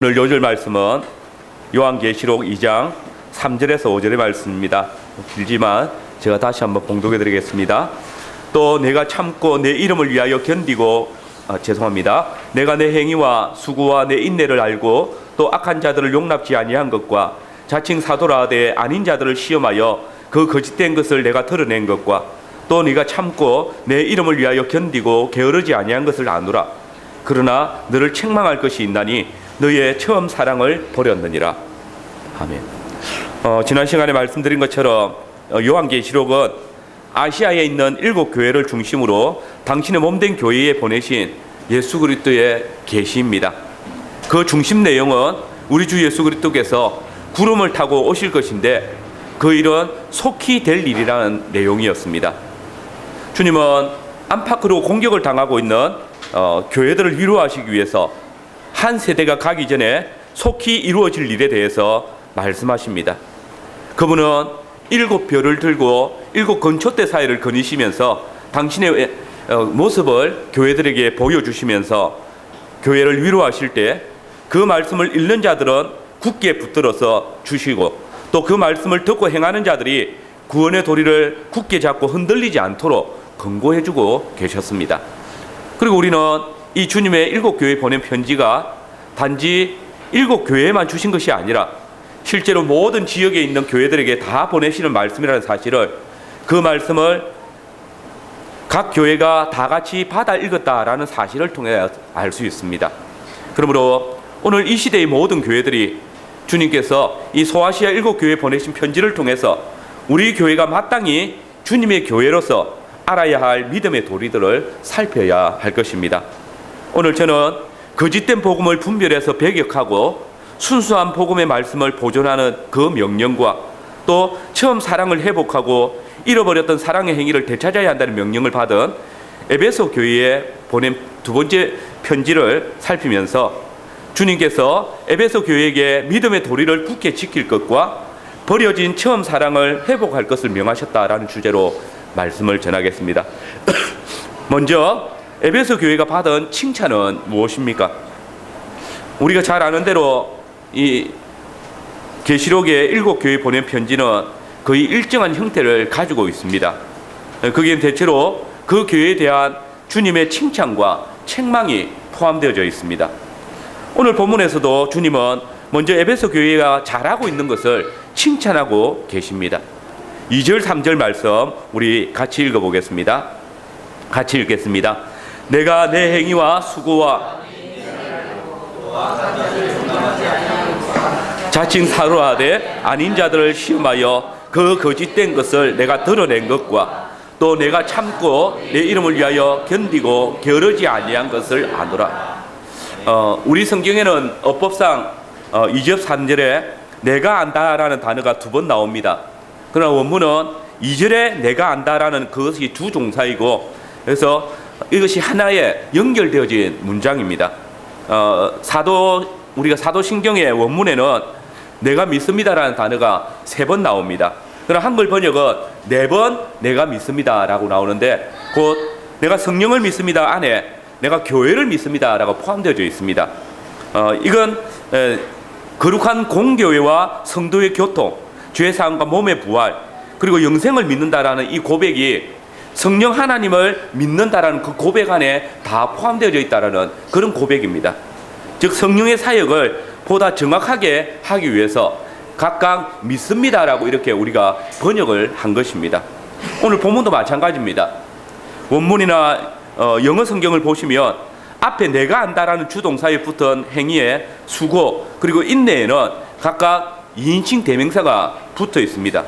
오늘 요절 말씀은 요한계시록 2장 3절에서 5절의 말씀입니다. 길지만 제가 다시 한번 봉독해 드리겠습니다. 또 내가 참고 내 이름을 위하여 견디고 내가 내 행위와 수고와 내 인내를 알고 또 악한 자들을 용납지 아니한 것과 자칭 사도라 하되 아닌 자들을 시험하여 그 거짓된 것을 내가 드러낸 것과 또 네가 참고 내 이름을 위하여 견디고 게으르지 아니한 것을 아노라. 그러나 너를 책망할 것이 있나니 너의 처음 사랑을 버렸느니라. 아멘. 지난 시간에 말씀드린 것처럼 요한계시록은 아시아에 있는 7교회를 중심으로 당신의 몸된 교회에 보내신 예수 그리스도의 계시입니다. 그 중심 내용은 우리 주 예수 그리스도께서 구름을 타고 오실 것인데 그 일은 속히 될 일이라는 내용이었습니다. 주님은 안팎으로 공격을 당하고 있는 교회들을 위로하시기 위해서 한 세대가 가기 전에 속히 이루어질 일에 대해서 말씀하십니다. 그분은 7별을 들고 7건초대 사이를 거니시면서 당신의 모습을 교회들에게 보여주시면서 교회를 위로하실 때 그 말씀을 읽는 자들은 굳게 붙들어서 주시고 또 그 말씀을 듣고 행하는 자들이 구원의 도리를 굳게 잡고 흔들리지 않도록 권고해주고 계셨습니다. 그리고 우리는 이 주님의 7교회에 보낸 편지가 단지 7교회에만 주신 것이 아니라 실제로 모든 지역에 있는 교회들에게 다 보내시는 말씀이라는 사실을, 그 말씀을 각 교회가 다 같이 받아 읽었다라는 사실을 통해 알 수 있습니다. 그러므로 오늘 이 시대의 모든 교회들이 주님께서 이 소아시아 7교회에 보내신 편지를 통해서 우리 교회가 마땅히 주님의 교회로서 알아야 할 믿음의 도리들을 살펴야 할 것입니다. 오늘 저는 거짓된 복음을 분별해서 배격하고 순수한 복음의 말씀을 보존하는 그 명령과 또 처음 사랑을 회복하고 잃어버렸던 사랑의 행위를 되찾아야 한다는 명령을 받은 에베소 교회에 보낸 두 번째 편지를 살피면서 주님께서 에베소 교회에게 믿음의 도리를 굳게 지킬 것과 버려진 처음 사랑을 회복할 것을 명하셨다라는 주제로 말씀을 전하겠습니다. 먼저 에베소 교회가 받은 칭찬은 무엇입니까? 우리가 잘 아는 대로 이 계시록의 7교회에 보낸 편지는 거의 일정한 형태를 가지고 있습니다. 거기엔 대체로 그 교회에 대한 주님의 칭찬과 책망이 포함되어져 있습니다. 오늘 본문에서도 주님은 먼저 에베소 교회가 잘하고 있는 것을 칭찬하고 계십니다. 2절 3절 말씀 우리 같이 읽어보겠습니다. 같이 읽겠습니다. 내가 내 행위와 수고와 자칭 사도라 하되 아닌 자들을 시험하여 그 거짓된 것을 내가 드러낸 것과 또 내가 참고 내 이름을 위하여 견디고 게으르지 아니한 것을 아노라. 우리 성경에는 어법상 2절 3절에 내가 안다라는 단어가 2번 나옵니다. 그러나 원문은 2절에 내가 안다라는 그것이 두 종사이고, 그래서 이것이 하나의 연결되어진 문장입니다. 우리가 사도신경의 원문에는 내가 믿습니다라는 단어가 3번 나옵니다. 그러나 한글 번역은 4번 내가 믿습니다라고 나오는데, 곧 내가 성령을 믿습니다 안에 내가 교회를 믿습니다라고 포함되어져 있습니다. 이건 거룩한 공교회와 성도의 교통, 죄사함과 몸의 부활, 그리고 영생을 믿는다라는 이 고백이 성령 하나님을 믿는다라는 그 고백 안에 다 포함되어져 있다라는 그런 고백입니다. 즉 성령의 사역을 보다 정확하게 하기 위해서 각각 믿습니다라고 이렇게 우리가 번역을 한 것입니다. 오늘 본문도 마찬가지입니다. 원문이나 영어 성경을 보시면 앞에 내가 안다라는 주동사에 붙은 행위의 수고 그리고 인내에는 각각 2인칭 대명사가 붙어 있습니다.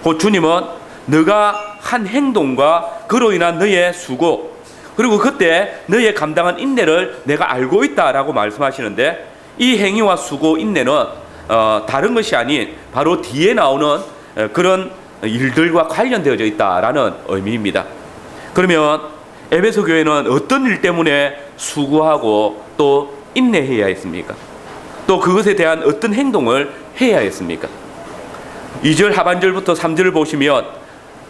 곧 주님은 너가 한 행동과 그로 인한 너의 수고, 그리고 그때 너의 감당한 인내를 내가 알고 있다라고 말씀하시는데, 이 행위와 수고, 인내는 다른 것이 아닌 바로 뒤에 나오는 그런 일들과 관련되어져 있다라는 의미입니다. 그러면 에베소 교회는 어떤 일 때문에 수고하고 또 인내해야 했습니까? 또 그것에 대한 어떤 행동을 해야 했습니까? 2절 하반절부터 3절을 보시면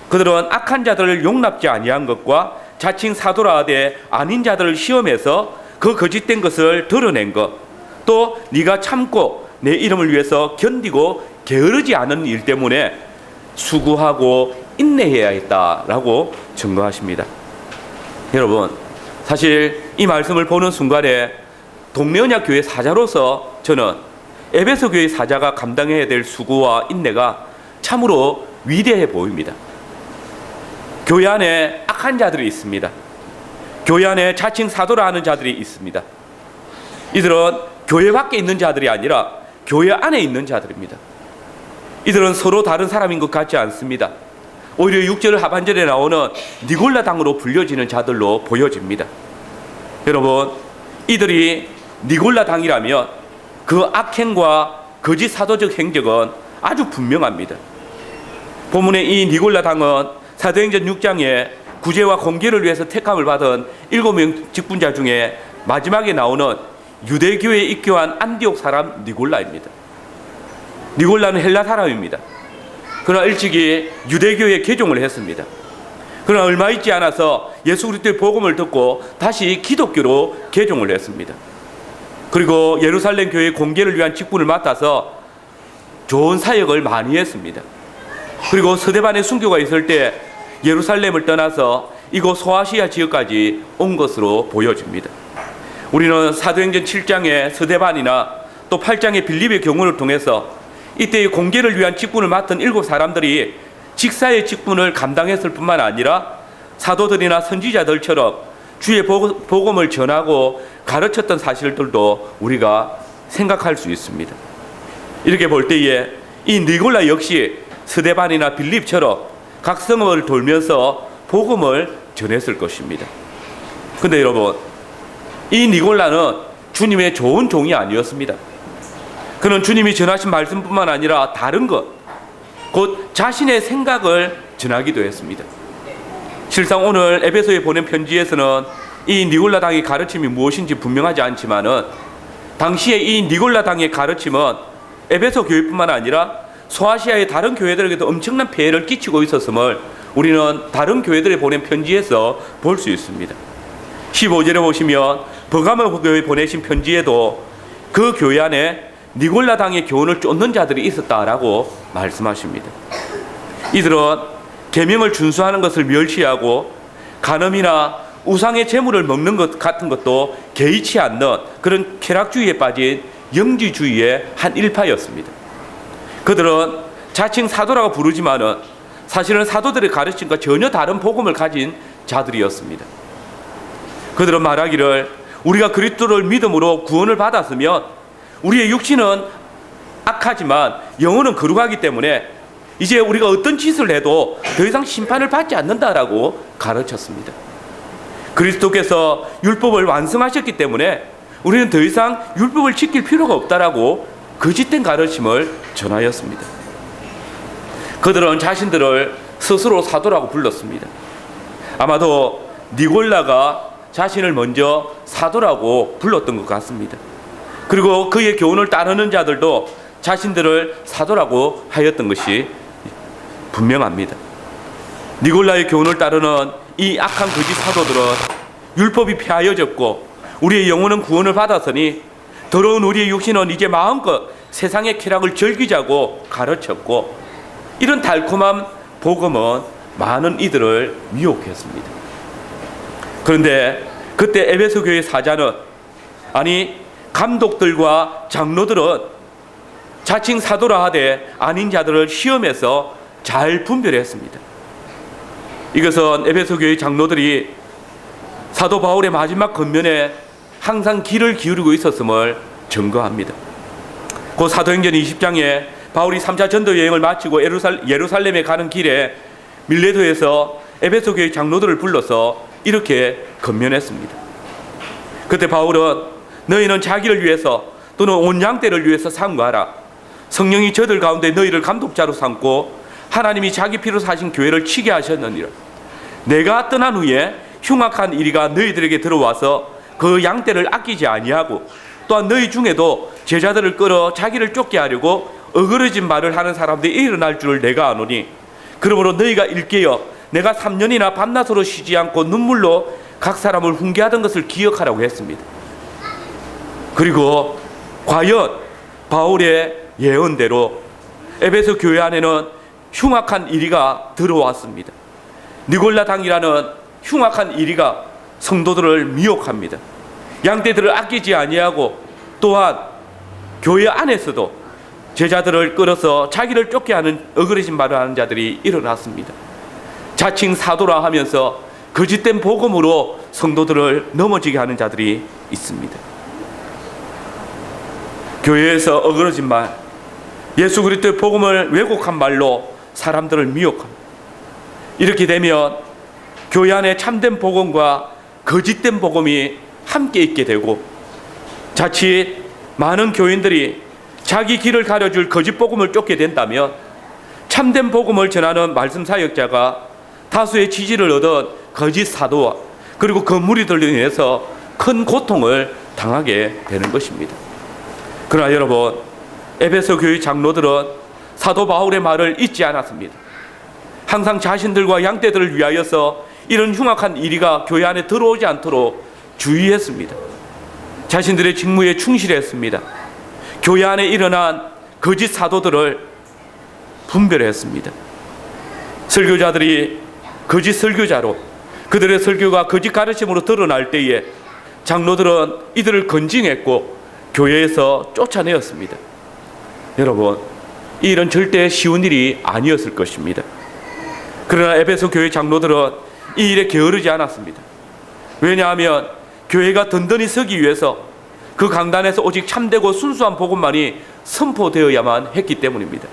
그들은 악한 자들을 용납지 아니한 것과 자칭 사도라 하되 아닌 자들을 시험해서 그 거짓된 것을 드러낸 것, 또 네가 참고 내 이름을 위해서 견디고 게으르지 않은 일 때문에 수고하고 인내해야 했다라고 증거하십니다. 여러분, 사실 이 말씀을 보는 순간에 동네언약교회 사자로서 저는 에베소 교회 사자가 감당해야 될 수고와 인내가 참으로 위대해 보입니다. 교회 안에 악한 자들이 있습니다. 교회 안에 자칭 사도라 하는 자들이 있습니다. 이들은 교회 밖에 있는 자들이 아니라 교회 안에 있는 자들입니다. 이들은 서로 다른 사람인 것 같지 않습니다. 오히려 6절 하반절에 나오는 니골라 당으로 불려지는 자들로 보여집니다. 여러분, 이들이 니골라 당이라면 그 악행과 거짓 사도적 행적은 아주 분명합니다. 본문의 이 니골라 당은 사도행전 6장에 구제와 공개를 위해서 택함을 받은 7명 직분자 중에 마지막에 나오는 유대교회에 입교한 안디옥 사람 니골라입니다. 니골라는 헬라 사람입니다. 그러나 일찍이 유대교회에 개종을 했습니다. 그러나 얼마 있지 않아서 예수 그리스도의 복음을 듣고 다시 기독교로 개종을 했습니다. 그리고 예루살렘 교회 공개를 위한 직분을 맡아서 좋은 사역을 많이 했습니다. 그리고 스데반의 순교가 있을 때 예루살렘을 떠나서 이곳 소아시아 지역까지 온 것으로 보여집니다. 우리는 사도행전 7장의 스데반이나 또 8장의 빌립의 경우를 통해서 이때의 공개를 위한 직분을 맡은 7사람들이 직사의 직분을 감당했을 뿐만 아니라 사도들이나 선지자들처럼 주의 복음을 전하고 가르쳤던 사실들도 우리가 생각할 수 있습니다. 이렇게 볼 때에 이 니골라 역시 스데반이나 빌립처럼 각 성을 돌면서 복음을 전했을 것입니다. 근데 여러분, 이 니골라는 주님의 좋은 종이 아니었습니다. 그는 주님이 전하신 말씀뿐만 아니라 다른 것, 곧 자신의 생각을 전하기도 했습니다. 실상 오늘 에베소에 보낸 편지에서는 이 니골라 당의 가르침이 무엇인지 분명하지 않지만은 당시에 이 니골라 당의 가르침은 에베소 교회뿐만 아니라 소아시아의 다른 교회들에게도 엄청난 폐해를 끼치고 있었음을 우리는 다른 교회들에 보낸 편지에서 볼 수 있습니다. 15절에 보시면 버가모 교회에 보내신 편지에도 그 교회 안에 니골라 당의 교훈을 쫓는 자들이 있었다라고 말씀하십니다. 이들은 계명을 준수하는 것을 멸시하고 간음이나 우상의 재물을 먹는 것 같은 것도 개의치 않는 그런 쾌락주의에 빠진 영지주의의 한 일파였습니다. 그들은 자칭 사도라고 부르지만은 사실은 사도들의 가르침과 전혀 다른 복음을 가진 자들이었습니다. 그들은 말하기를 우리가 그리스도를 믿음으로 구원을 받았으면 우리의 육신은 악하지만 영혼은 거룩하기 때문에 이제 우리가 어떤 짓을 해도 더 이상 심판을 받지 않는다라고 가르쳤습니다. 그리스도께서 율법을 완성하셨기 때문에 우리는 더 이상 율법을 지킬 필요가 없다라고 거짓된 가르침을 전하였습니다. 그들은 자신들을 스스로 사도라고 불렀습니다. 아마도 니골라가 자신을 먼저 사도라고 불렀던 것 같습니다. 그리고 그의 교훈을 따르는 자들도 자신들을 사도라고 하였던 것이 분명합니다. 니골라의 교훈을 따르는 이 악한 거짓 사도들은 율법이 폐하여졌고 우리의 영혼은 구원을 받았으니 더러운 우리의 육신은 이제 마음껏 세상의 쾌락을 즐기자고 가르쳤고 이런 달콤한 복음은 많은 이들을 미혹했습니다. 그런데 그때 에베소 교회 사자는 아니 감독들과 장로들은 자칭 사도라 하되 아닌 자들을 시험해서 잘 분별했습니다. 이것은 에베소 교회 장로들이 사도 바울의 마지막 권면에 항상 귀를 기울이고 있었음을 증거합니다. 그 사도행전 20장에 바울이 3차 전도 여행을 마치고 예루살렘에 가는 길에 밀레도에서 에베소 교회 장로들을 불러서 이렇게 권면했습니다. 그때 바울은 너희는 자기를 위해서 또는 온 양떼를 위해서 상고하라. 성령이 저들 가운데 너희를 감독자로 삼고 하나님이 자기 피로 사신 교회를 치게 하셨느니라. 내가 떠난 후에 흉악한 이리가 너희들에게 들어와서 그 양떼를 아끼지 아니하고 또한 너희 중에도 제자들을 끌어 자기를 쫓게 하려고 어그러진 말을 하는 사람들이 일어날 줄을 내가 아노니 그러므로 너희가 일깨어 내가 3년이나 밤낮으로 쉬지 않고 눈물로 각 사람을 훈계하던 것을 기억하라고 했습니다. 그리고 과연 바울의 예언대로 에베소 교회 안에는 흉악한 이리가 들어왔습니다. 니골라당이라는 흉악한 이리가 성도들을 미혹합니다. 양떼들을 아끼지 아니하고 또한 교회 안에서도 제자들을 끌어서 자기를 쫓게 하는 어그러진 말을 하는 자들이 일어났습니다. 자칭 사도라 하면서 거짓된 복음으로 성도들을 넘어지게 하는 자들이 있습니다. 교회에서 어그러진 말, 예수 그리스도의 복음을 왜곡한 말로 사람들을 미혹합니다. 이렇게 되면 교회 안에 참된 복음과 거짓된 복음이 함께 있게 되고 자칫 많은 교인들이 자기 길을 가려줄 거짓 복음을 쫓게 된다면 참된 복음을 전하는 말씀 사역자가 다수의 지지를 얻은 거짓 사도와 그리고 그 무리들로 인해서 큰 고통을 당하게 되는 것입니다. 그러나 여러분, 에베소 교회 장로들은 사도 바울의 말을 잊지 않았습니다. 항상 자신들과 양떼들을 위하여서 이런 흉악한 이리가 교회 안에 들어오지 않도록 주의했습니다. 자신들의 직무에 충실했습니다. 교회 안에 일어난 거짓 사도들을 분별했습니다. 설교자들이 거짓 설교자로 그들의 설교가 거짓 가르침으로 드러날 때에 장로들은 이들을 건징했고 교회에서 쫓아내었습니다. 여러분, 이 일은 절대 쉬운 일이 아니었을 것입니다. 그러나 에베소 교회 장로들은 이 일에 게으르지 않았습니다. 왜냐하면 교회가 든든히 서기 위해서 그 강단에서 오직 참되고 순수한 복음만이 선포되어야만 했기 때문입니다.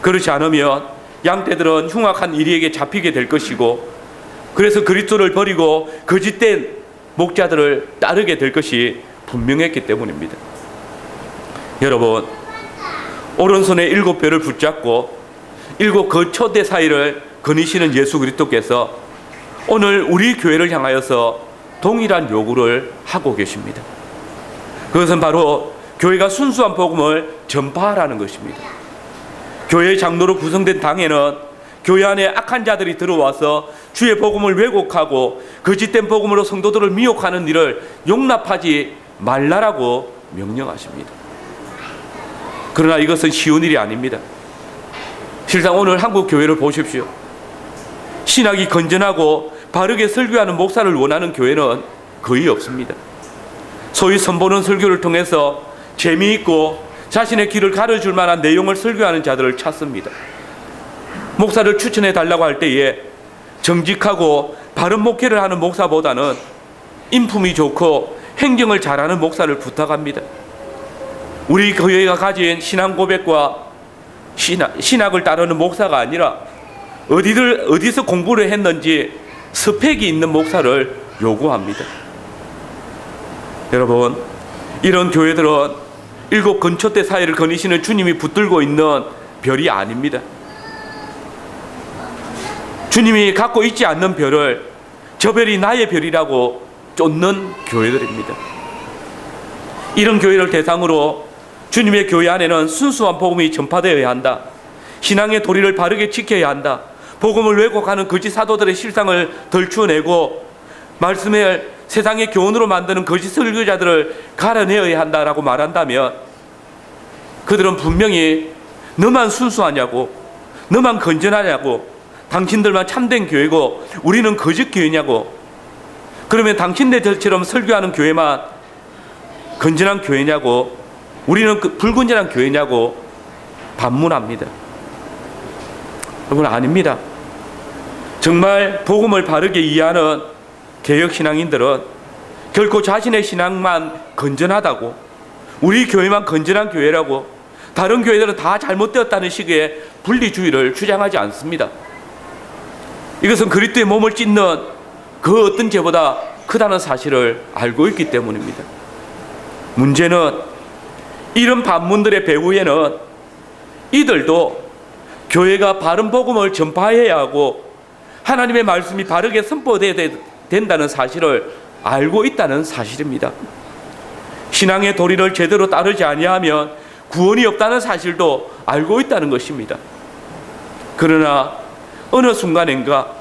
그렇지 않으면 양떼들은 흉악한 이리에게 잡히게 될 것이고 그래서 그리스도를 버리고 거짓된 목자들을 따르게 될 것이 분명했기 때문입니다. 여러분, 오른손에 7뼈를 붙잡고 7 거초대 사이를 거니시는 예수 그리스도께서 오늘 우리 교회를 향하여서 동일한 요구를 하고 계십니다. 그것은 바로 교회가 순수한 복음을 전파하라는 것입니다. 교회의 장로로 구성된 당에는 교회 안에 악한 자들이 들어와서 주의 복음을 왜곡하고 거짓된 복음으로 성도들을 미혹하는 일을 용납하지 말라라고 명령하십니다. 그러나 이것은 쉬운 일이 아닙니다. 실상 오늘 한국 교회를 보십시오. 신학이 건전하고 바르게 설교하는 목사를 원하는 교회는 거의 없습니다. 소위 선보는 설교를 통해서 재미있고 자신의 길을 가르쳐줄 만한 내용을 설교하는 자들을 찾습니다. 목사를 추천해 달라고 할 때에 정직하고 바른 목회를 하는 목사보다는 인품이 좋고 행정을 잘하는 목사를 부탁합니다. 우리 교회가 가진 신앙 고백과 신학을 따르는 목사가 아니라 어디서 공부를 했는지 스펙이 있는 목사를 요구합니다. 여러분, 이런 교회들은 7 건초대 사이를 거니시는 주님이 붙들고 있는 별이 아닙니다. 주님이 갖고 있지 않는 별을 저 별이 나의 별이라고 쫓는 교회들입니다. 이런 교회를 대상으로 주님의 교회 안에는 순수한 복음이 전파되어야 한다. 신앙의 도리를 바르게 지켜야 한다. 복음을 왜곡하는 거짓 사도들의 실상을 덜추어내고 말씀을 세상의 교훈으로 만드는 거짓 설교자들을 갈아내어야 한다라고 말한다면 그들은 분명히 너만 순수하냐고, 너만 건전하냐고, 당신들만 참된 교회고 우리는 거짓 교회냐고, 그러면 당신네들처럼 설교하는 교회만 건전한 교회냐고, 우리는 불건전한 교회냐고 반문합니다. 여러분, 아닙니다. 정말 복음을 바르게 이해하는 개혁신앙인들은 결코 자신의 신앙만 건전하다고, 우리 교회만 건전한 교회라고, 다른 교회들은 다 잘못되었다는 식의 분리주의를 주장하지 않습니다. 이것은 그리스도의 몸을 찢는 그 어떤 죄보다 크다는 사실을 알고 있기 때문입니다. 문제는 이런 반문들의 배후에는 이들도 교회가 바른 복음을 전파해야 하고 하나님의 말씀이 바르게 선포되어야 된다는 사실을 알고 있다는 사실입니다. 신앙의 도리를 제대로 따르지 아니하면 구원이 없다는 사실도 알고 있다는 것입니다. 그러나 어느 순간인가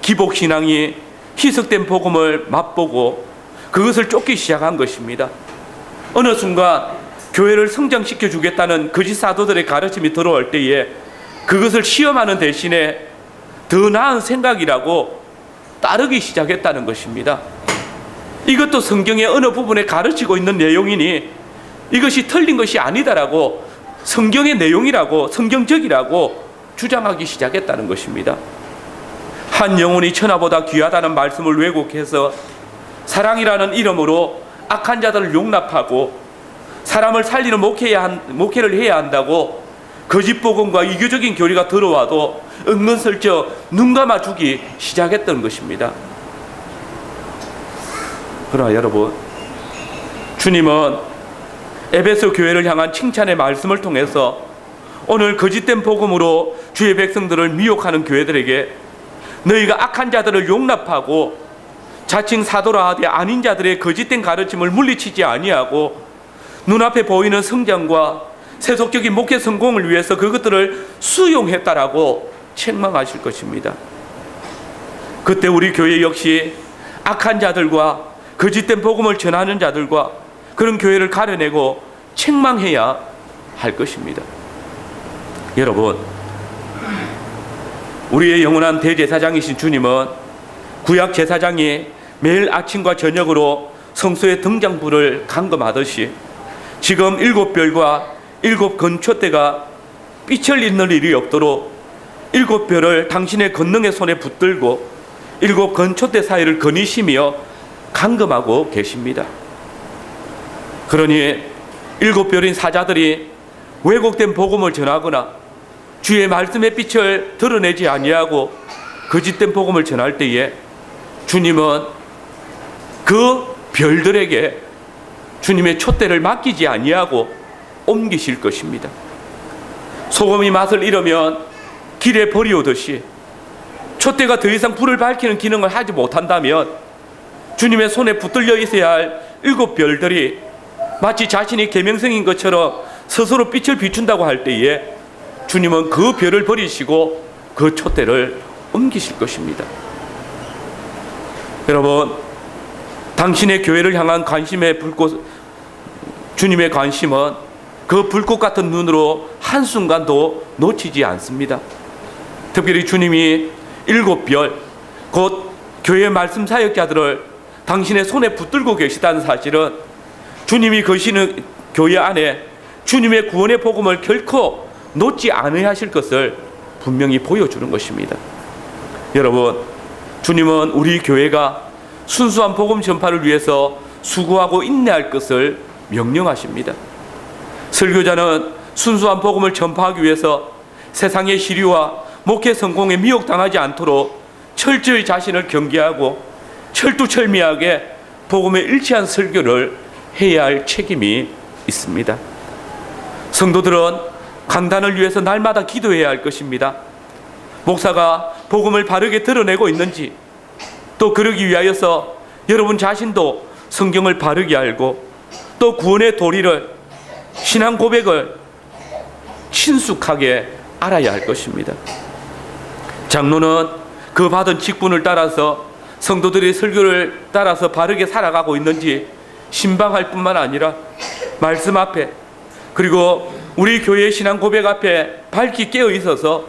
기복신앙이 희석된 복음을 맛보고 그것을 쫓기 시작한 것입니다. 어느 순간 교회를 성장시켜 주겠다는 거짓 사도들의 가르침이 들어올 때에 그것을 시험하는 대신에 더 나은 생각이라고 따르기 시작했다는 것입니다. 이것도 성경의 어느 부분에 가르치고 있는 내용이니 이것이 틀린 것이 아니다라고 성경의 내용이라고 성경적이라고 주장하기 시작했다는 것입니다. 한 영혼이 천하보다 귀하다는 말씀을 왜곡해서 사랑이라는 이름으로 악한 자들을 용납하고 사람을 살리는 목회를 해야 한다고 거짓 복음과 이교적인 교리가 들어와도 은근슬쩍 눈 감아주기 시작했던 것입니다. 그러나 여러분, 주님은 에베소 교회를 향한 칭찬의 말씀을 통해서 오늘 거짓된 복음으로 주의 백성들을 미혹하는 교회들에게 너희가 악한 자들을 용납하고 자칭 사도라 하되 아닌 자들의 거짓된 가르침을 물리치지 아니하고 눈앞에 보이는 성장과 세속적인 목회 성공을 위해서 그것들을 수용했다라고 책망하실 것입니다. 그때 우리 교회 역시 악한 자들과 거짓된 복음을 전하는 자들과 그런 교회를 가려내고 책망해야 할 것입니다. 여러분, 우리의 영원한 대제사장이신 주님은 구약 제사장이 매일 아침과 저녁으로 성소의 등장불을 감금하듯이 지금 7별과 7건초대가 삐철 있는 일이 없도록 7별을 당신의 권능의 손에 붙들고 7건초대 사이를 거니시며 감금하고 계십니다. 그러니 7별인 사자들이 왜곡된 복음을 전하거나 주의 말씀의 빛을 드러내지 아니하고 거짓된 복음을 전할 때에 주님은 그 별들에게 주님의 촛대를 맡기지 아니하고 옮기실 것입니다. 소금이 맛을 잃으면 길에 버리오듯이 촛대가 더 이상 불을 밝히는 기능을 하지 못한다면 주님의 손에 붙들려 있어야 할 7별들이 마치 자신이 계명성인 것처럼 스스로 빛을 비춘다고 할 때에 주님은 그 별을 버리시고 그 촛대를 옮기실 것입니다. 여러분, 당신의 교회를 향한 관심의 불꽃, 주님의 관심은 그 불꽃 같은 눈으로 한순간도 놓치지 않습니다. 특별히 주님이 7별, 곧 교회 말씀 사역자들을 당신의 손에 붙들고 계시다는 사실은 주님이 거시는 교회 안에 주님의 구원의 복음을 결코 놓지 않으야 하실 것을 분명히 보여주는 것입니다. 여러분, 주님은 우리 교회가 순수한 복음 전파를 위해서 수고하고 인내할 것을 명령하십니다. 설교자는 순수한 복음을 전파하기 위해서 세상의 시류와 목회 성공에 미혹당하지 않도록 철저히 자신을 경계하고 철두철미하게 복음에 일치한 설교를 해야 할 책임이 있습니다. 성도들은 강단을 위해서 날마다 기도해야 할 것입니다. 목사가 복음을 바르게 드러내고 있는지, 또 그러기 위하여서 여러분 자신도 성경을 바르게 알고 또 구원의 도리를, 신앙 고백을 친숙하게 알아야 할 것입니다. 장로는 그 받은 직분을 따라서 성도들이 설교를 따라서 바르게 살아가고 있는지 신방할 뿐만 아니라 말씀 앞에, 그리고 우리 교회의 신앙 고백 앞에 밝히 깨어 있어서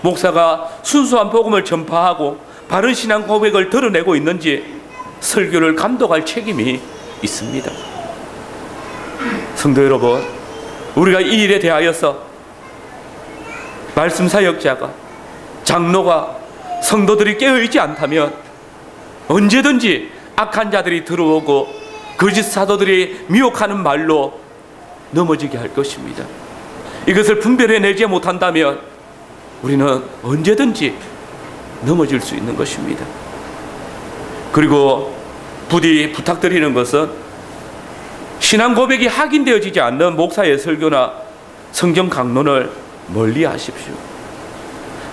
목사가 순수한 복음을 전파하고 바른 신앙 고백을 드러내고 있는지 설교를 감독할 책임이 있습니다. 성도 여러분, 우리가 이 일에 대하여서 말씀 사역자가, 장로가, 성도들이 깨어있지 않다면 언제든지 악한 자들이 들어오고 거짓 사도들이 미혹하는 말로 넘어지게 할 것입니다. 이것을 분별해내지 못한다면 우리는 언제든지 넘어질 수 있는 것입니다. 그리고 부디 부탁드리는 것은 신앙 고백이 확인되어지지 않는 목사의 설교나 성경 강론을 멀리 하십시오.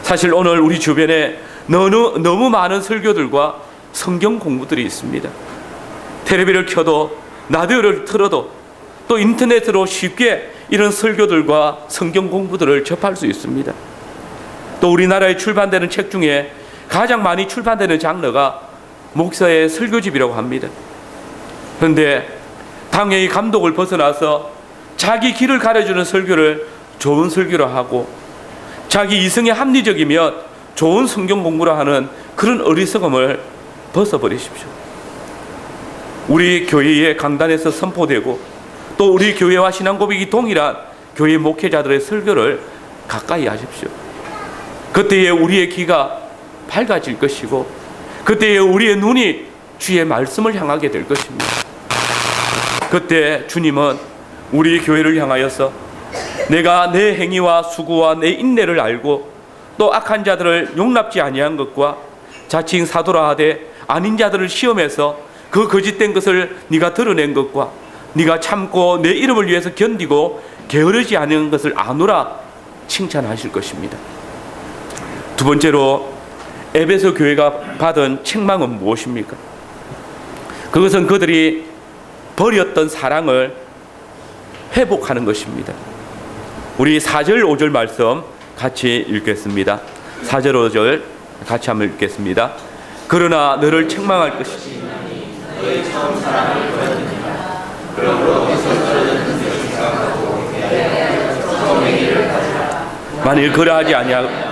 사실 오늘 우리 주변에 너무 많은 설교들과 성경 공부들이 있습니다. 텔레비를 켜도 라디오를 틀어도 또 인터넷으로 쉽게 이런 설교들과 성경 공부들을 접할 수 있습니다. 또 우리나라에 출판되는 책 중에 가장 많이 출판되는 장르가 목사의 설교집이라고 합니다. 그런데 당회의 감독을 벗어나서 자기 길을 가려주는 설교를 좋은 설교로 하고 자기 이성에 합리적이며 좋은 성경 공부를 하는 그런 어리석음을 벗어버리십시오. 우리 교회의 강단에서 선포되고 또 우리 교회와 신앙 고백이 동일한 교회 목회자들의 설교를 가까이 하십시오. 그때에 우리의 귀가 밝아질 것이고 그때에 우리의 눈이 주의 말씀을 향하게 될 것입니다. 그때 주님은 우리 교회를 향하여서 내가 내 행위와 수고와 내 인내를 알고 또 악한 자들을 용납지 아니한 것과 자칭 사도라 하되 아닌 자들을 시험해서 그 거짓된 것을 네가 드러낸 것과 네가 참고 내 이름을 위해서 견디고 게으르지 않은 것을 아노라 칭찬하실 것입니다. 두 번째로 에베소 교회가 받은 책망은 무엇입니까? 그것은 그들이 버렸던 사랑을 회복하는 것입니다. 우리 4절 5절 말씀 같이 읽겠습니다. 4절 5절 같이 한번 읽겠습니다. 그러나 너를 책망할 것이니 너의 처음 사랑을 버렸느니라. 그러므로 어디서 떨어졌는지 생각하고 처음 행위를 가지라. 만일 그러하지 아니하고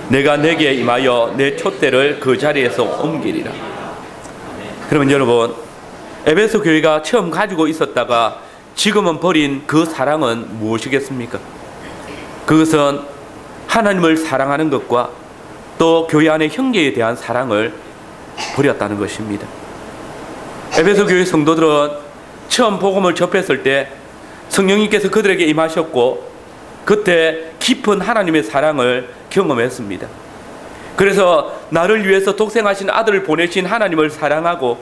내가 내게 임하여 내 촛대를 그 자리에서 옮기리라. 그러면 여러분, 에베소 교회가 처음 가지고 있었다가 지금은 버린 그 사랑은 무엇이겠습니까? 그것은 하나님을 사랑하는 것과 또 교회 안의 형제에 대한 사랑을 버렸다는 것입니다. 에베소 교회 성도들은 처음 복음을 접했을 때 성령님께서 그들에게 임하셨고 그때 깊은 하나님의 사랑을 경험했습니다. 그래서 나를 위해서 독생하신 아들을 보내신 하나님을 사랑하고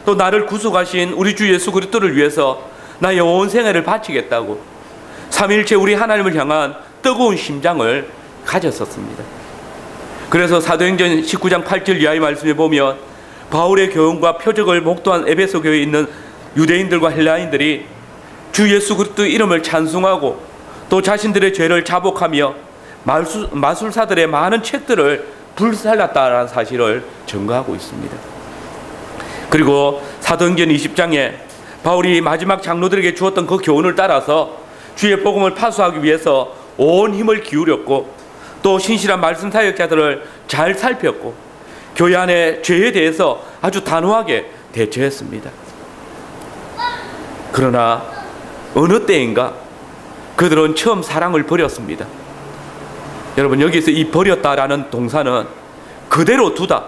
또 나를 구속하신 우리 주 예수 그리스도를 위해서 나의 온 생애를 바치겠다고 삼위일체 우리 하나님을 향한 뜨거운 심장을 가졌었습니다. 그래서 사도행전 19장 8절 이하의 말씀에 보면 바울의 교훈과 표적을 목도한 에베소 교회에 있는 유대인들과 헬라인들이 주 예수 그리스도의 이름을 찬송하고 또 자신들의 죄를 자복하며 마술사들의 많은 책들을 불살랐다라는 사실을 증거하고 있습니다. 그리고 사도행전 20장에 바울이 마지막 장로들에게 주었던 그 교훈을 따라서 주의 복음을 파수하기 위해서 온 힘을 기울였고 또 신실한 말씀 사역자들을 잘 살폈고 교회 안의 죄에 대해서 아주 단호하게 대처했습니다. 그러나 어느 때인가 그들은 처음 사랑을 버렸습니다. 여러분, 여기서 이 버렸다라는 동사는 그대로 두다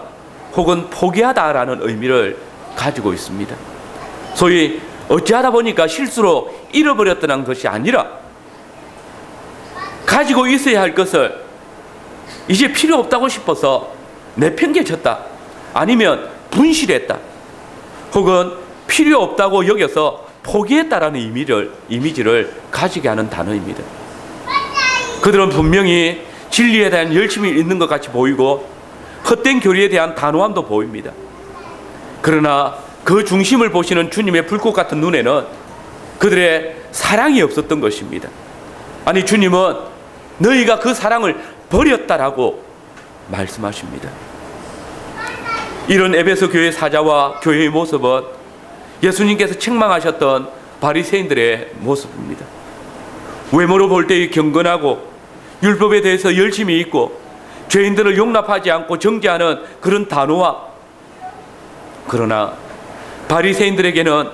혹은 포기하다라는 의미를 가지고 있습니다. 소위 어찌하다 보니까 실수로 잃어버렸다는 것이 아니라 가지고 있어야 할 것을 이제 필요 없다고 싶어서 내팽개쳤다, 아니면 분실했다, 혹은 필요 없다고 여겨서 포기했다라는 이미지를 가지게 하는 단어입니다. 그들은 분명히 진리에 대한 열심이 있는 것 같이 보이고 헛된 교리에 대한 단호함도 보입니다. 그러나 그 중심을 보시는 주님의 불꽃 같은 눈에는 그들의 사랑이 없었던 것입니다. 아니, 주님은 너희가 그 사랑을 버렸다라고 말씀하십니다. 이런 에베소 교회 사자와 교회의 모습은 예수님께서 책망하셨던 바리새인들의 모습입니다. 외모로 볼 때의 경건하고 율법에 대해서 열심히 있고 죄인들을 용납하지 않고 정죄하는 그런 단호함, 그러나 바리새인들에게는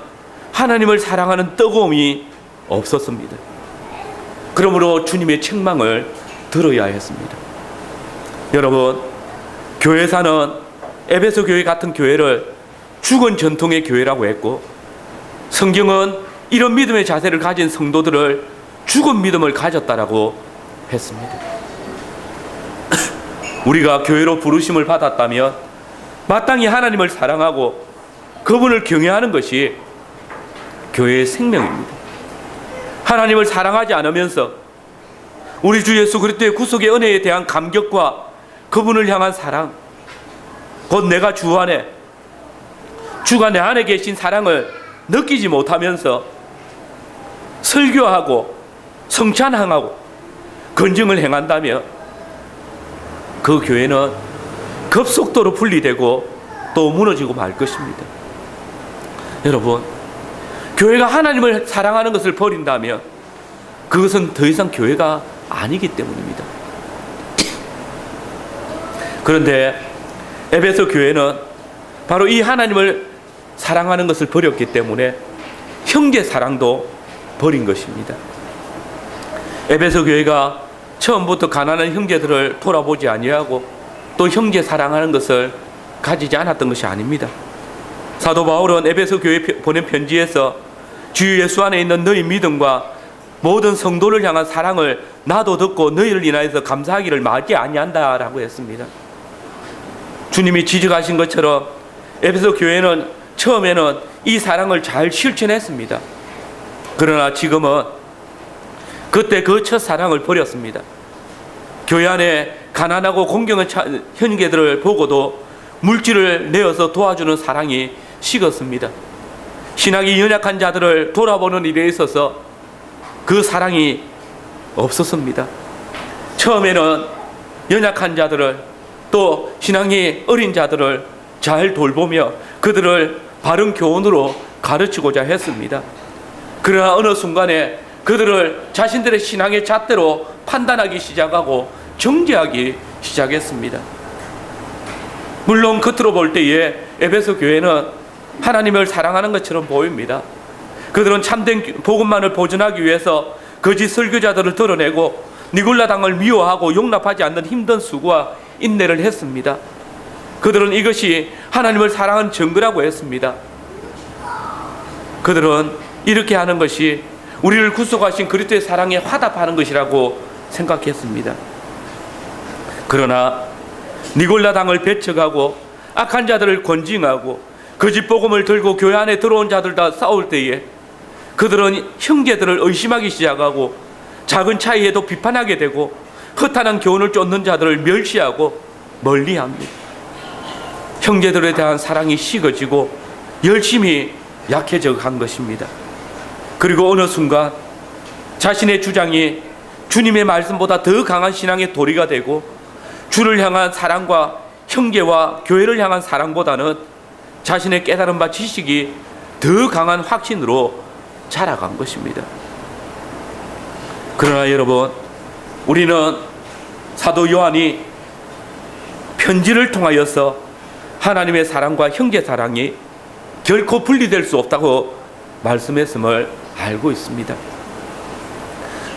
하나님을 사랑하는 뜨거움이 없었습니다. 그러므로 주님의 책망을 들어야 했습니다. 여러분, 교회사는 에베소 교회 같은 교회를 죽은 전통의 교회라고 했고, 성경은 이런 믿음의 자세를 가진 성도들을 죽은 믿음을 가졌다라고 했습니다. 우리가 교회로 부르심을 받았다면 마땅히 하나님을 사랑하고 그분을 경외하는 것이 교회의 생명입니다. 하나님을 사랑하지 않으면서 우리 주 예수 그리스도의 구속의 은혜에 대한 감격과 그분을 향한 사랑, 곧 내가 주 안에, 주가 내 안에 계신 사랑을 느끼지 못하면서 설교하고 성찬항하고 건증을 행한다면 그 교회는 급속도로 분리되고 또 무너지고 말 것입니다. 여러분, 교회가 하나님을 사랑하는 것을 버린다면 그것은 더 이상 교회가 아니기 때문입니다. 그런데 에베소 교회는 바로 이 하나님을 사랑하는 것을 버렸기 때문에 형제 사랑도 버린 것입니다. 에베소 교회가 처음부터 가난한 형제들을 돌아보지 아니하고 또 형제 사랑하는 것을 가지지 않았던 것이 아닙니다. 사도 바울은 에베소 교회에 보낸 편지에서 주 예수 안에 있는 너희 믿음과 모든 성도를 향한 사랑을 나도 듣고 너희를 인하여서 감사하기를 말게 아니한다라고 했습니다. 주님이 지적하신 것처럼 에베소 교회는 처음에는 이 사랑을 잘 실천했습니다. 그러나 지금은 그때 그 첫 사랑을 버렸습니다. 교회 안에 가난하고 공경한 형제들을 보고도 물질을 내어서 도와주는 사랑이 식었습니다. 신앙이 연약한 자들을 돌아보는 일에 있어서 그 사랑이 없었습니다. 처음에는 연약한 자들을 또 신앙이 어린 자들을 잘 돌보며 그들을 바른 교훈으로 가르치고자 했습니다. 그러나 어느 순간에 그들을 자신들의 신앙의 잣대로 판단하기 시작하고 정죄하기 시작했습니다. 물론 겉으로 볼 때에 에베소 교회는 하나님을 사랑하는 것처럼 보입니다. 그들은 참된 복음만을 보존하기 위해서 거짓 설교자들을 드러내고 니골라당을 미워하고 용납하지 않는 힘든 수고와 인내를 했습니다. 그들은 이것이 하나님을 사랑하는 증거라고 했습니다. 그들은 이렇게 하는 것이 우리를 구속하신 그리스도의 사랑에 화답하는 것이라고 생각했습니다. 그러나 니골라당을 배척하고 악한 자들을 권징하고 거짓 복음을 들고 교회 안에 들어온 자들과 싸울 때에 그들은 형제들을 의심하기 시작하고 작은 차이에도 비판하게 되고 허탄한 교훈을 쫓는 자들을 멸시하고 멀리합니다. 형제들에 대한 사랑이 식어지고 열심히 약해져 간 것입니다. 그리고 어느 순간 자신의 주장이 주님의 말씀보다 더 강한 신앙의 도리가 되고 주를 향한 사랑과 형제와 교회를 향한 사랑보다는 자신의 깨달은 바 지식이 더 강한 확신으로 자라간 것입니다. 그러나 여러분, 우리는 사도 요한이 편지를 통하여서 하나님의 사랑과 형제 사랑이 결코 분리될 수 없다고 말씀했음을 알고 있습니다.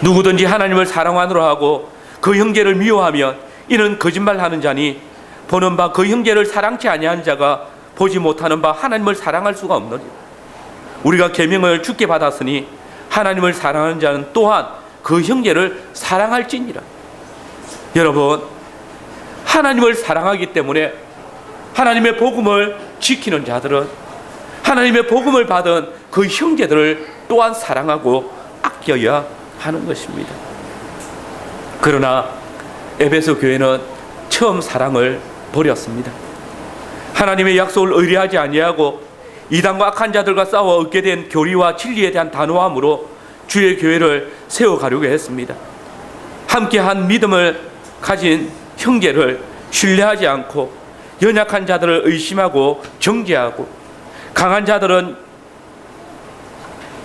누구든지 하나님을 사랑하노라 하고 그 형제를 미워하면 이는 거짓말하는 자니 보는 바 그 형제를 사랑치 아니하는 자가 보지 못하는 바 하나님을 사랑할 수가 없느니라. 우리가 계명을 주께 받았으니 하나님을 사랑하는 자는 또한 그 형제를 사랑할지니라. 여러분, 하나님을 사랑하기 때문에 하나님의 복음을 지키는 자들은 하나님의 복음을 받은 그 형제들을 또한 사랑하고 아껴야 하는 것입니다. 그러나 에베소 교회는 처음 사랑을 버렸습니다. 하나님의 약속을 의뢰하지 아니하고 이단과 악한 자들과 싸워 얻게 된 교리와 진리에 대한 단호함으로 주의 교회를 세워가려고 했습니다. 함께한 믿음을 가진 형제를 신뢰하지 않고 연약한 자들을 의심하고 정죄하고 강한 자들은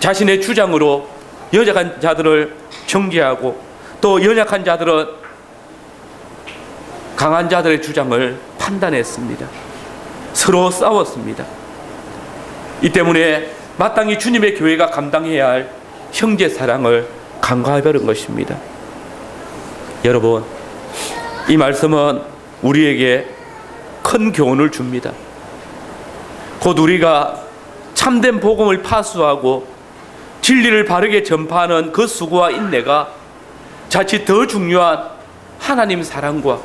자신의 주장으로 연약한 자들을 정죄하고 또 연약한 자들은 강한 자들의 주장을 판단했습니다. 서로 싸웠습니다. 이 때문에 마땅히 주님의 교회가 감당해야 할 형제 사랑을 간과해버린 것입니다. 여러분, 이 말씀은 우리에게 큰 교훈을 줍니다. 곧 우리가 참된 복음을 파수하고 진리를 바르게 전파하는 그 수고와 인내가 자칫 더 중요한 하나님 사랑과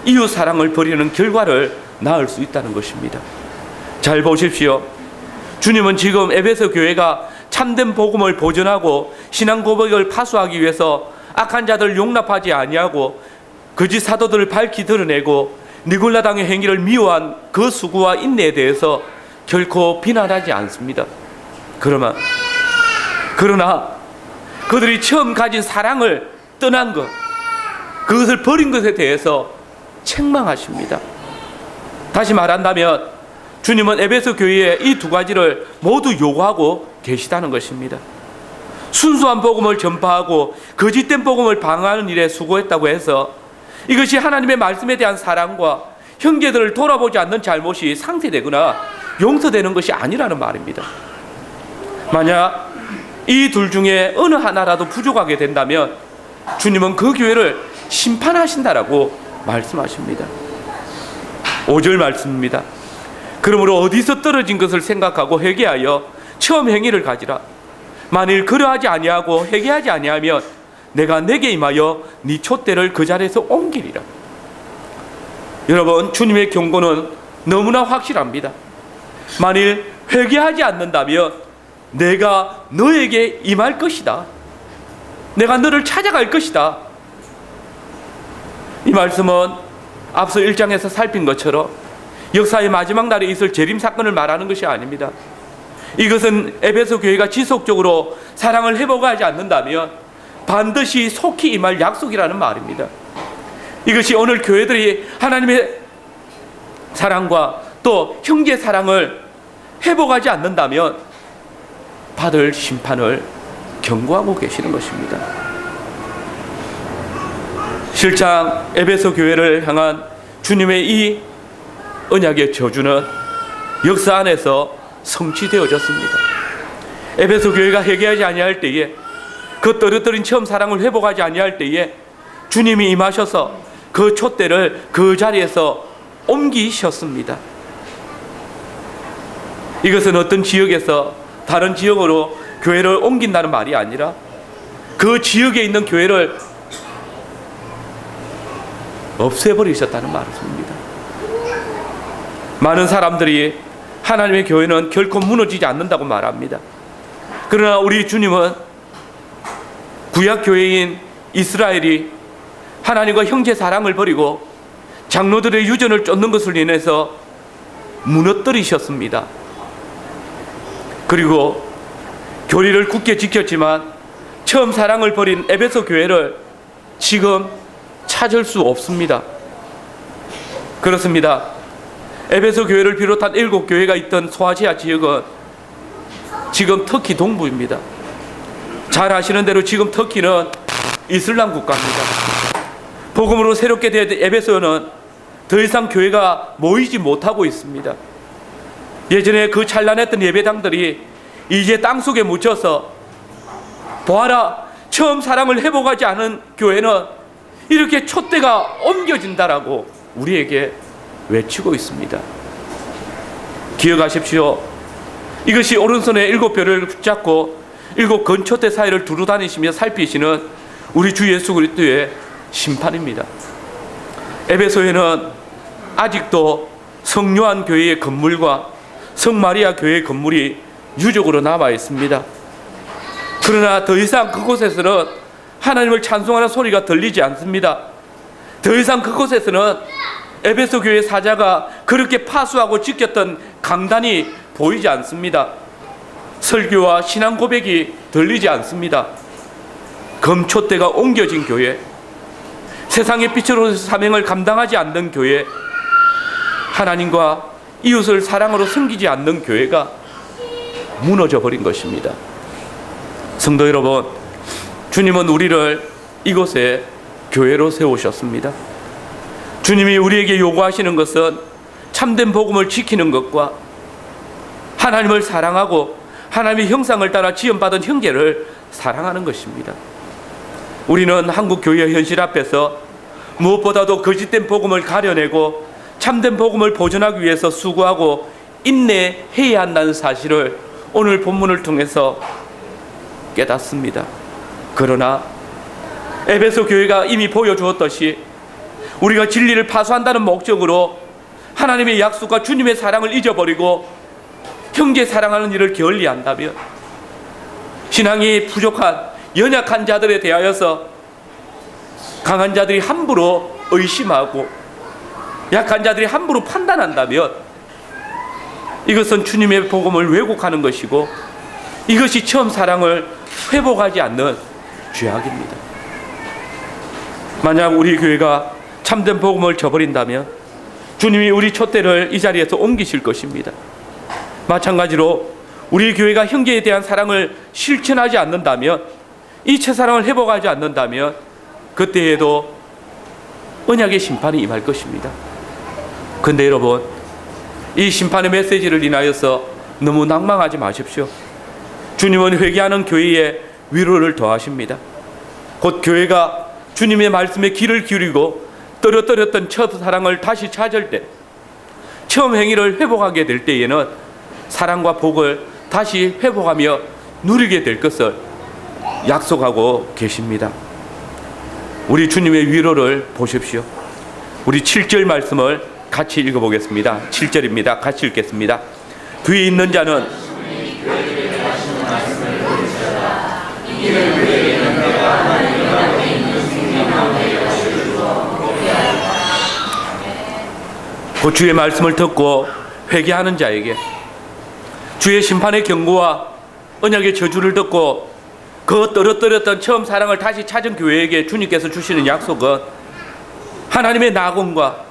이웃 사랑을 버리는 결과를 낳을 수 있다는 것입니다. 잘 보십시오. 주님은 지금 에베소 교회가 참된 복음을 보존하고 신앙 고백을 파수하기 위해서 악한 자들을 용납하지 아니하고 거짓 사도들을 밝히 드러내고 니골라당의 행위를 미워한 그 수고와 인내에 대해서 결코 비난하지 않습니다. 그러나 그들이 처음 가진 사랑을 떠난 것, 그것을 버린 것에 대해서 책망하십니다. 다시 말한다면 주님은 에베소 교회에 이 두 가지를 모두 요구하고 계시다는 것입니다. 순수한 복음을 전파하고 거짓된 복음을 방어하는 일에 수고했다고 해서 이것이 하나님의 말씀에 대한 사랑과 형제들을 돌아보지 않는 잘못이 상쇄되거나 용서되는 것이 아니라는 말입니다. 만약 이 둘 중에 어느 하나라도 부족하게 된다면 주님은 그 교회를 심판하신다라고 말씀하십니다. 5절 말씀입니다. 그러므로 어디서 떨어진 것을 생각하고 회개하여 처음 행위를 가지라. 만일 그러하지 아니하고 회개하지 아니하면 내가 내게 임하여 네 촛대를 그 자리에서 옮기리라. 여러분, 주님의 경고는 너무나 확실합니다. 만일 회개하지 않는다면 내가 너에게 임할 것이다. 내가 너를 찾아갈 것이다. 이 말씀은 앞서 1장에서 살핀 것처럼 역사의 마지막 날에 있을 재림 사건을 말하는 것이 아닙니다. 이것은 에베소 교회가 지속적으로 사랑을 회복하지 않는다면 반드시 속히 임할 약속이라는 말입니다. 이것이 오늘 교회들이 하나님의 사랑과 또 형제 사랑을 회복하지 않는다면 받을 심판을 경고하고 계시는 것입니다. 실상 에베소 교회를 향한 주님의 이 언약의 저주는 역사 안에서 성취되어졌습니다. 에베소 교회가 회개하지 아니할 때에, 그 떨어뜨린 처음 사랑을 회복하지 아니할 때에 주님이 임하셔서 그 촛대를 그 자리에서 옮기셨습니다. 이것은 어떤 지역에서 다른 지역으로 교회를 옮긴다는 말이 아니라 그 지역에 있는 교회를 없애버리셨다는 말입니다. 많은 사람들이 하나님의 교회는 결코 무너지지 않는다고 말합니다. 그러나 우리 주님은 구약 교회인 이스라엘이 하나님과 형제 사랑을 버리고 장로들의 유전을 쫓는 것을 인해서 무너뜨리셨습니다. 그리고 교리를 굳게 지켰지만 처음 사랑을 버린 에베소 교회를 지금 찾을 수 없습니다. 그렇습니다. 에베소 교회를 비롯한 7교회가 있던 소아시아 지역은 지금 터키 동부입니다. 잘 아시는 대로 지금 터키는 이슬람 국가입니다. 복음으로 새롭게 된 에베소는 더 이상 교회가 모이지 못하고 있습니다. 예전에 그 찬란했던 예배당들이 이제 땅속에 묻혀서, 보아라, 처음 사랑을 회복하지 않은 교회는 이렇게 촛대가 옮겨진다라고 우리에게 외치고 있습니다. 기억하십시오. 이것이 오른손에 7별을 붙잡고 7 건촛대 사이를 두루 다니시며 살피시는 우리 주 예수 그리스도의 심판입니다. 에베소에는 아직도 성요한 교회의 건물과 성마리아 교회의 건물이 유적으로 남아 있습니다. 그러나 더 이상 그곳에서는 하나님을 찬송하는 소리가 들리지 않습니다. 더 이상 그곳에서는 에베소 교회 사자가 그렇게 파수하고 지켰던 강단이 보이지 않습니다. 설교와 신앙 고백이 들리지 않습니다. 금촛대가 옮겨진 교회, 세상의 빛으로서 사명을 감당하지 않는 교회, 하나님과 이웃을 사랑으로 섬기지 않는 교회가 무너져 버린 것입니다. 성도 여러분, 주님은 우리를 이곳에 교회로 세우셨습니다. 주님이 우리에게 요구하시는 것은 참된 복음을 지키는 것과 하나님을 사랑하고 하나님의 형상을 따라 지음받은 형제를 사랑하는 것입니다. 우리는 한국 교회의 현실 앞에서 무엇보다도 거짓된 복음을 가려내고 참된 복음을 보존하기 위해서 수고하고 인내해야 한다는 사실을 오늘 본문을 통해서 깨닫습니다. 그러나 에베소 교회가 이미 보여주었듯이 우리가 진리를 파수한다는 목적으로 하나님의 약속과 주님의 사랑을 잊어버리고 형제 사랑하는 일을 게을리한다면 신앙이 부족한 연약한 자들에 대하여서 강한 자들이 함부로 의심하고 약한 자들이 함부로 판단한다면 이것은 주님의 복음을 왜곡하는 것이고 이것이 처음 사랑을 회복하지 않는 죄악입니다. 만약 우리 교회가 참된 복음을 저버린다면 주님이 우리 촛대를 이 자리에서 옮기실 것입니다. 마찬가지로 우리 교회가 형제에 대한 사랑을 실천하지 않는다면, 이 첫사랑을 회복하지 않는다면 그때에도 언약의 심판이 임할 것입니다. 그런데 여러분, 이 심판의 메시지를 인하여서 너무 낭망하지 마십시오. 주님은 회개하는 교회에 위로를 더하십니다. 곧 교회가 주님의 말씀에 귀를 기울이고 떨어뜨렸던 첫사랑을 다시 찾을 때, 처음 행위를 회복하게 될 때에는 사랑과 복을 다시 회복하며 누리게 될 것을 약속하고 계십니다. 우리 주님의 위로를 보십시오. 우리 7절 말씀을 같이 읽어보겠습니다. 7절입니다. 같이 읽겠습니다. 귀 있는 자는 그 주의 말씀을 듣고 회개하는 자에게 주의 심판의 경고와 언약의 저주를 듣고 그 떨어뜨렸던 처음 사랑을 다시 찾은 교회에게 주님께서 주시는 약속은 하나님의 낙원과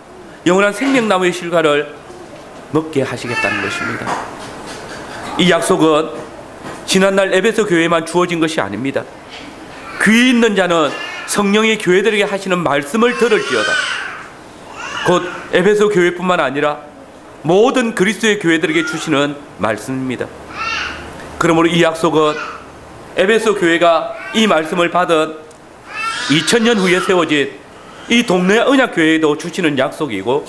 영원한 생명나무의 실과를 먹게 하시겠다는 것입니다. 이 약속은 지난날 에베소 교회에만 주어진 것이 아닙니다. 귀 있는 자는 성령이 교회들에게 하시는 말씀을 들을지어다. 곧 에베소 교회뿐만 아니라 모든 그리스도의 교회들에게 주시는 말씀입니다. 그러므로 이 약속은 에베소 교회가 이 말씀을 받은 2000년 후에 세워진 이 동네 언약교회에도 주시는 약속이고,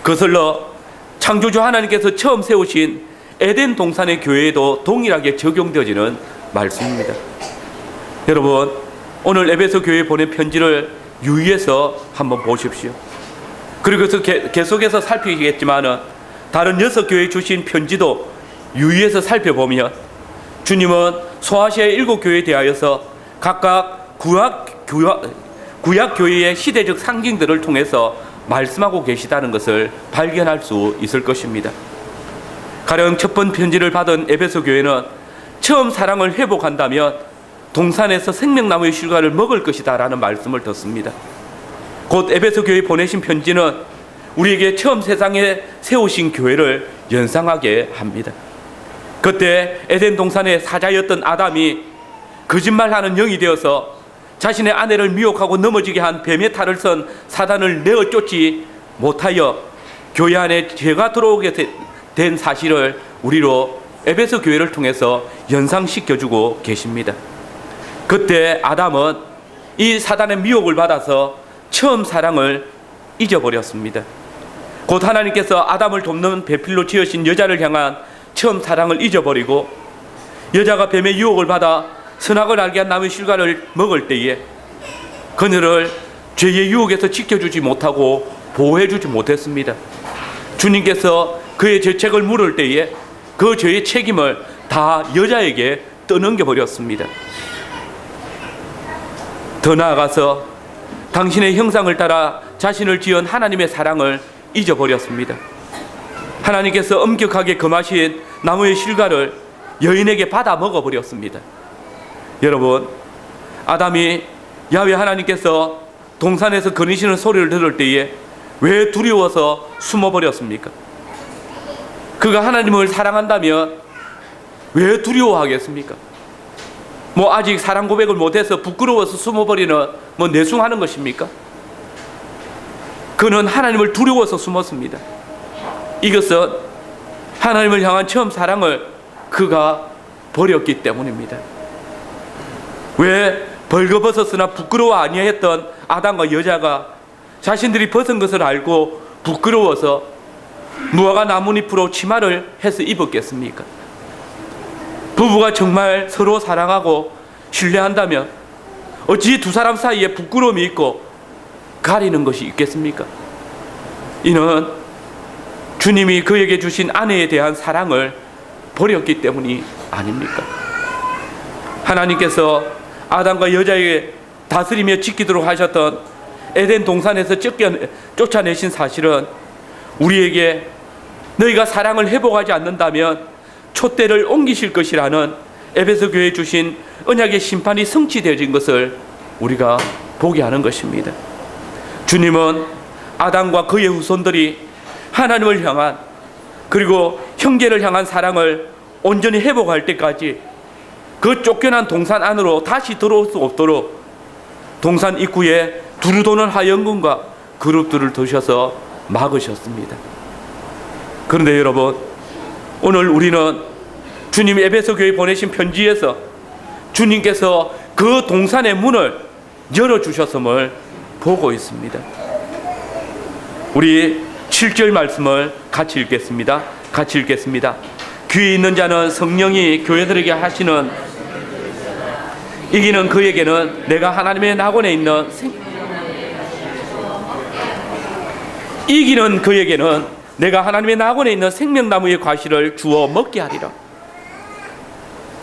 거슬러 창조주 하나님께서 처음 세우신 에덴 동산의 교회에도 동일하게 적용되어지는 말씀입니다. 여러분, 오늘 에베소 교회에 보낸 편지를 유의해서 한번 보십시오. 그리고 계속해서 살피겠지만 다른 6교회에 주신 편지도 유의해서 살펴보면 주님은 소아시아 7교회에 대하여서 각각 구약 교회의 시대적 상징들을 통해서 말씀하고 계시다는 것을 발견할 수 있을 것입니다. 가령 첫 번 편지를 받은 에베소 교회는 처음 사랑을 회복한다면 동산에서 생명나무의 실과를 먹을 것이다 라는 말씀을 듣습니다. 곧 에베소 교회에 보내신 편지는 우리에게 처음 세상에 세우신 교회를 연상하게 합니다. 그때 에덴 동산의 사자였던 아담이 거짓말하는 영이 되어서 자신의 아내를 미혹하고 넘어지게 한 뱀의 탈을 선 사단을 내어 쫓지 못하여 교회 안에 죄가 들어오게 된 사실을 우리로 에베소 교회를 통해서 연상시켜주고 계십니다. 그때 아담은 이 사단의 미혹을 받아서 처음 사랑을 잊어버렸습니다. 곧 하나님께서 아담을 돕는 배필로 지으신 여자를 향한 처음 사랑을 잊어버리고, 여자가 뱀의 유혹을 받아 선악을 알게 한 나무의 실과를 먹을 때에 그녀를 죄의 유혹에서 지켜주지 못하고 보호해주지 못했습니다. 주님께서 그의 죄책을 물을 때에 그 죄의 책임을 다 여자에게 떠넘겨버렸습니다. 더 나아가서 당신의 형상을 따라 자신을 지은 하나님의 사랑을 잊어버렸습니다. 하나님께서 엄격하게 금하신 나무의 실과를 여인에게 받아 먹어버렸습니다. 여러분, 아담이 야훼 하나님께서 동산에서 거니시는 소리를 들을 때에 왜 두려워서 숨어버렸습니까? 그가 하나님을 사랑한다면 왜 두려워하겠습니까? 아직 사랑 고백을 못해서 부끄러워서 숨어버리는 내숭하는 것입니까? 그는 하나님을 두려워서 숨었습니다. 이것은 하나님을 향한 처음 사랑을 그가 버렸기 때문입니다. 왜 벌거벗었으나 부끄러워 아니했던 아담과 여자가 자신들이 벗은 것을 알고 부끄러워서 무화과 나뭇잎으로 치마를 해서 입었겠습니까? 부부가 정말 서로 사랑하고 신뢰한다면 어찌 두 사람 사이에 부끄러움이 있고 가리는 것이 있겠습니까? 이는 주님이 그에게 주신 아내에 대한 사랑을 버렸기 때문이 아닙니까? 하나님께서 아담과 여자에게 다스리며 지키도록 하셨던 에덴 동산에서 쫓아내신 사실은 우리에게 너희가 사랑을 회복하지 않는다면 촛대를 옮기실 것이라는 에베소 교회에 주신 언약의 심판이 성취되어진 것을 우리가 보게 하는 것입니다. 주님은 아담과 그의 후손들이 하나님을 향한, 그리고 형제를 향한 사랑을 온전히 회복할 때까지 그 쫓겨난 동산 안으로 다시 들어올 수 없도록 동산 입구에 두루도는 하연군과 그룹들을 두셔서 막으셨습니다. 그런데 여러분, 오늘 우리는 주님 에베소 교회 보내신 편지에서 주님께서 그 동산의 문을 열어주셨음을 보고 있습니다. 우리 7절 말씀을 같이 읽겠습니다. 같이 읽겠습니다. 귀에 있는 자는 성령이 교회들에게 하시는 이기는 그에게는 내가 하나님의 낙원에 있는 이기는 그에게는 내가 하나님의 낙원에 있는 생명나무의 과실을 주어 먹게 하리라.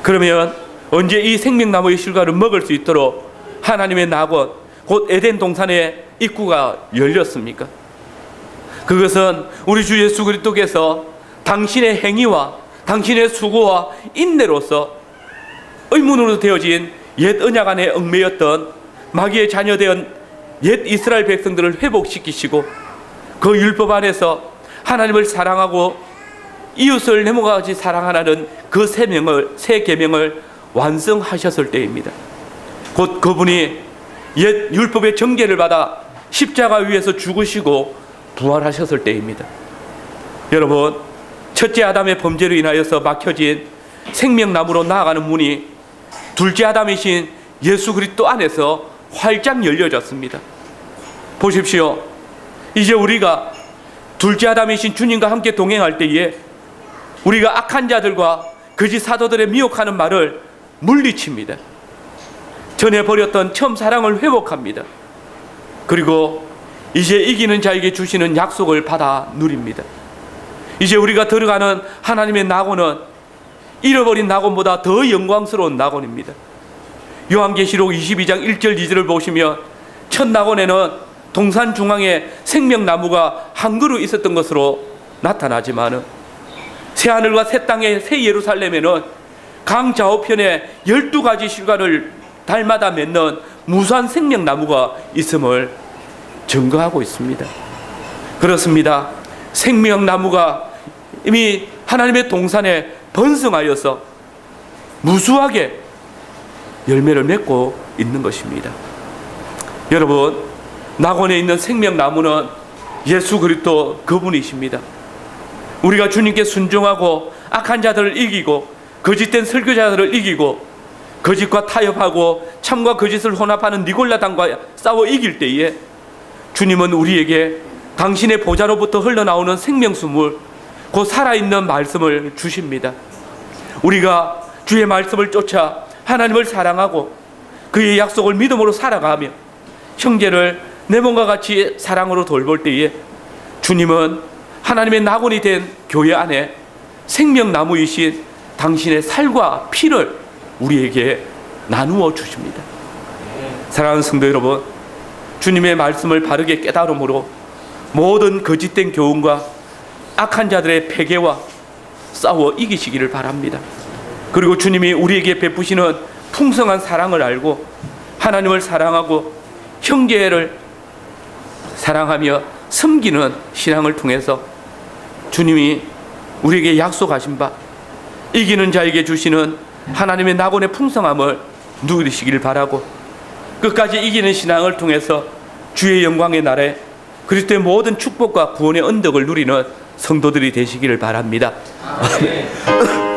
그러면 언제 이 생명나무의 실과를 먹을 수 있도록 하나님의 낙원, 곧 에덴 동산의 입구가 열렸습니까? 그것은 우리 주 예수 그리스도께서 당신의 행위와 당신의 수고와 인내로서 의문으로 되어진 옛 언약 안에 얽매였던 마귀의 자녀된 옛 이스라엘 백성들을 회복시키시고 그 율법 안에서 하나님을 사랑하고 이웃을 내모가 같이 사랑하라는 그 새 계명을 완성하셨을 때입니다. 곧 그분이 옛 율법의 정죄를 받아 십자가 위에서 죽으시고 부활하셨을 때입니다. 여러분, 첫째 아담의 범죄로 인하여서 막혀진 생명나무로 나아가는 문이 둘째 아담이신 예수 그리스도 안에서 활짝 열려졌습니다. 보십시오. 이제 우리가 둘째 아담이신 주님과 함께 동행할 때에 우리가 악한 자들과 거짓 사도들의 미혹하는 말을 물리칩니다. 전에 버렸던 처음 사랑을 회복합니다. 그리고 이제 이기는 자에게 주시는 약속을 받아 누립니다. 이제 우리가 들어가는 하나님의 낙원은 잃어버린 낙원보다 더 영광스러운 낙원입니다. 요한계시록 22장 1절 2절을 보시면 첫 낙원에는 동산 중앙에 생명나무가 한 그루 있었던 것으로 나타나지만 새하늘과 새 땅의 새 예루살렘에는 강 좌우편에 12가지 실과를 달마다 맺는 무수한 생명나무가 있음을 증거하고 있습니다. 그렇습니다. 생명나무가 이미 하나님의 동산에 번성하여서 무수하게 열매를 맺고 있는 것입니다. 여러분, 낙원에 있는 생명나무는 예수 그리스도 그분이십니다. 우리가 주님께 순종하고 악한 자들을 이기고 거짓된 설교자들을 이기고 거짓과 타협하고 참과 거짓을 혼합하는 니골라당과 싸워 이길 때에 주님은 우리에게 당신의 보좌로부터 흘러나오는 생명수물, 곧 살아있는 말씀을 주십니다. 우리가 주의 말씀을 쫓아 하나님을 사랑하고 그의 약속을 믿음으로 살아가며 형제를 내 몸과 같이 사랑으로 돌볼 때에 주님은 하나님의 낙원이 된 교회 안에 생명나무이신 당신의 살과 피를 우리에게 나누어 주십니다. 사랑하는 성도 여러분, 주님의 말씀을 바르게 깨달음으로 모든 거짓된 교훈과 악한 자들의 패계와 싸워 이기시기를 바랍니다. 그리고 주님이 우리에게 베푸시는 풍성한 사랑을 알고 하나님을 사랑하고 형제를 사랑하며 섬기는 신앙을 통해서 주님이 우리에게 약속하신 바 이기는 자에게 주시는 하나님의 낙원의 풍성함을 누리시기를 바라고 끝까지 이기는 신앙을 통해서 주의 영광의 날에 그리스도의 모든 축복과 구원의 언덕을 누리는 성도들이 되시기를 바랍니다. 아멘.